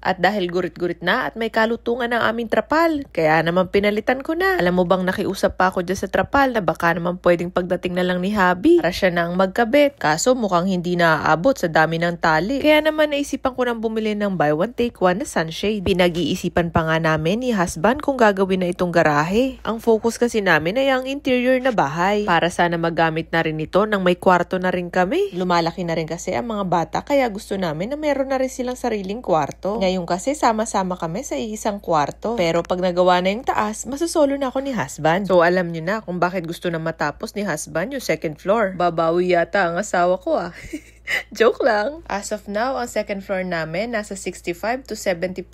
At dahil gurit-gurit na at may kalutungan ang aming trapal, kaya naman pinalitan ko na. Alam mo bang nakiusap pa ako dyan sa trapal na baka naman pwedeng pagdating na lang ni Habi para siya na ang magkabit. Kaso mukhang hindi naaabot sa dami ng tali. Kaya naman naisipan ko nang bumili ng buy one take one na sunshade. Pinag-iisipan pa nga namin ni husband kung gagawin na itong garahe. Ang focus kasi namin ay ang interior na bahay. Para sana magamit na rin ito nang may kwarto na rin kami. Lumalaki na rin kasi ang mga bata kaya gusto namin na meron na rin silang sariling kwarto. Ngayon kasi sama-sama kami sa isang kwarto. Pero pag nagawa na yung taas, masusolo na ako ni husband. So alam nyo na kung bakit gusto na matapos ni husband yung second floor. Babawi yata ang asawa ko Joke lang. As of now, ang second floor namin nasa 65 to 70%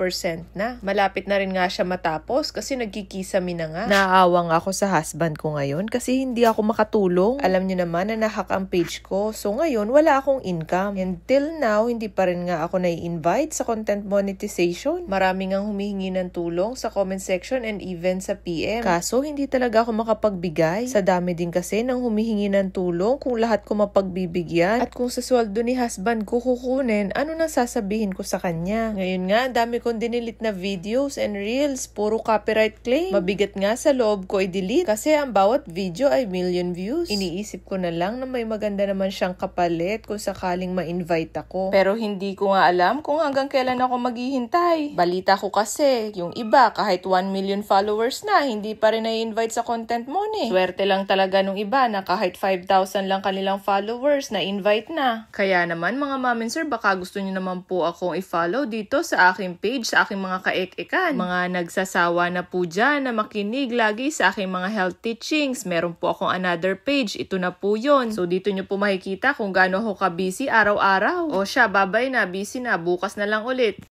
na. Malapit na rin nga siya matapos kasi nagkikisami na nga. Naaawa nga ako sa husband ko ngayon kasi hindi ako makatulong. Alam niyo naman na nahack ang page ko. So ngayon, wala akong income. And till now, hindi pa rin nga ako nai-invite sa content monetization. Maraming ang humihingi ng tulong sa comment section and even sa PM. Kaso, hindi talaga ako makapagbigay. Sa dami din kasi ng humihingi ng tulong kung lahat ko mapagbibigyan. At kung sa sweldo ni husband ko kukunin, ano nang sasabihin ko sa kanya? Ngayon nga, dami kong dinilit na videos and reels, puro copyright claim. Mabigat nga sa loob ko i-delete kasi ang bawat video ay million views. Iniisip ko na lang na may maganda naman siyang kapalit kung sakaling ma-invite ako. Pero hindi ko nga alam kung hanggang kailan ako maghihintay. Balita ko kasi, yung iba kahit 1 million followers na, hindi pa rin na-invite sa content money. Swerte lang talaga nung iba na kahit 5,000 lang kanilang followers na invite na. Kaya naman mga mom and sir, baka gusto niyo naman po akong i-follow dito sa aking page, sa aking mga kaek-ekan. Mga nagsasawa na po dyan na makinig lagi sa aking mga health teachings. Meron po akong another page, ito na po yun. So dito niyo po makikita kung gaano ako ka-busy araw-araw. O siya, babay na, busy na, bukas na lang ulit.